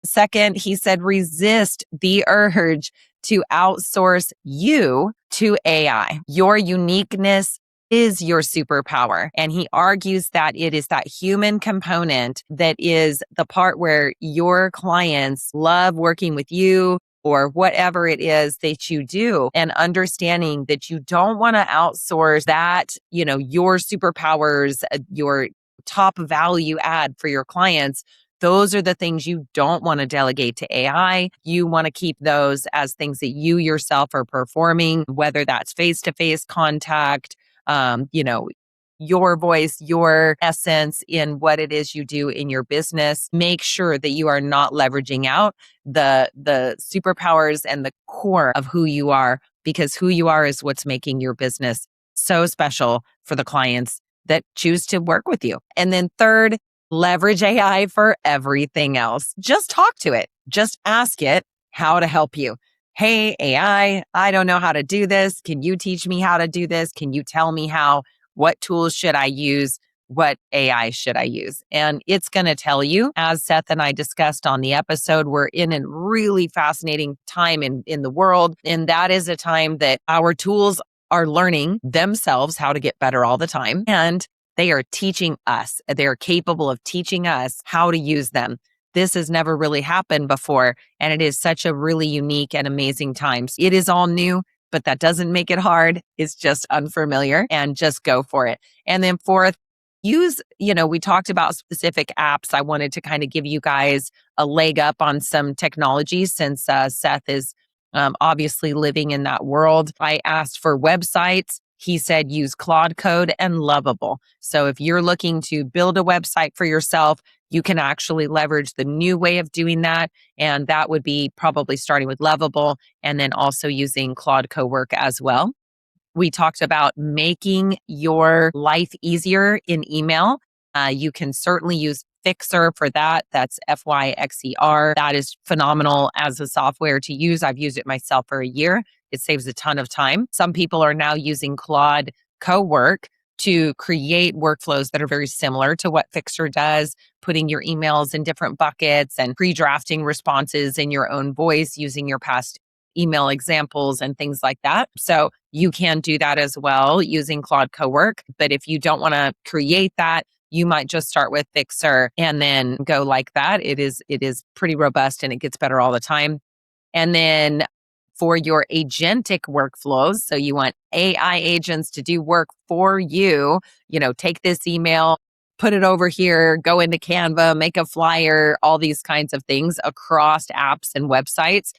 Speaker 1: Second, he said, resist the urge to outsource you to AI. Your uniqueness is your superpower. And he argues that it is that human component that is the part where your clients love working with you or whatever it is that you do, and understanding that you don't want to outsource that, your superpowers, your top value add for your clients. Those are the things you don't want to delegate to AI. You want to keep those as things that you yourself are performing, whether that's face-to-face contact, your voice, your essence in what it is you do in your business. Make sure that you are not leveraging out the superpowers and the core of who you are, because who you are is what's making your business so special for the clients that choose to work with you. And then third, leverage AI for everything else. Just talk to it. Just ask it how to help you. Hey, AI, I don't know how to do this. Can you teach me how to do this? Can you tell me how? What tools should I use? What AI should I use? And it's going to tell you, as Seth and I discussed on the episode, we're in a really fascinating time in the world. And that is a time that our tools are learning themselves how to get better all the time. And they are teaching us. They are capable of teaching us how to use them. This has never really happened before. And it is such a really unique and amazing time. It is all new, but that doesn't make it hard. It's just unfamiliar, and just go for it. And then fourth, we talked about specific apps. I wanted to kind of give you guys a leg up on some technology since Seth is obviously living in that world. I asked for websites. He said use Claude Code and Lovable. So if you're looking to build a website for yourself, you can actually leverage the new way of doing that. And that would be probably starting with Lovable and then also using Claude Cowork as well. We talked about making your life easier in email. You can certainly use Fixer for that. That's Fyxer. That is phenomenal as a software to use. I've used it myself for a year. It saves a ton of time. Some people are now using Claude Cowork to create workflows that are very similar to what Fixer does, putting your emails in different buckets and pre-drafting responses in your own voice using your past email examples and things like that. So you can do that as well using Claude Cowork. But if you don't want to create that, you might just start with Fixer and then go like that. It is pretty robust and it gets better all the time. And then for your agentic workflows, so you want AI agents to do work for you, take this email, put it over here, go into Canva, make a flyer, all these kinds of things across apps and websites.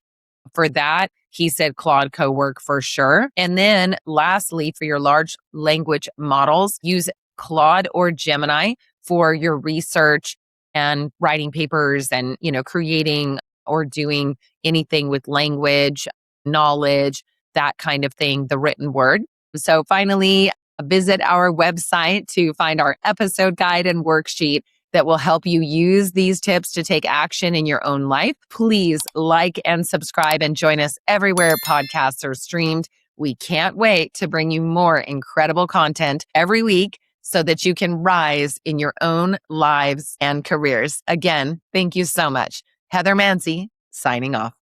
Speaker 1: For that, he said Claude Cowork for sure. And then lastly, for your large language models, use Claude or Gemini for your research and writing papers and, creating or doing anything with language, knowledge, that kind of thing, the written word. So finally, visit our website to find our episode guide and worksheet that will help you use these tips to take action in your own life. Please like and subscribe and join us everywhere podcasts are streamed. We can't wait to bring you more incredible content every week so that you can rise in your own lives and careers. Again, thank you so much. Heather Mansy, signing off.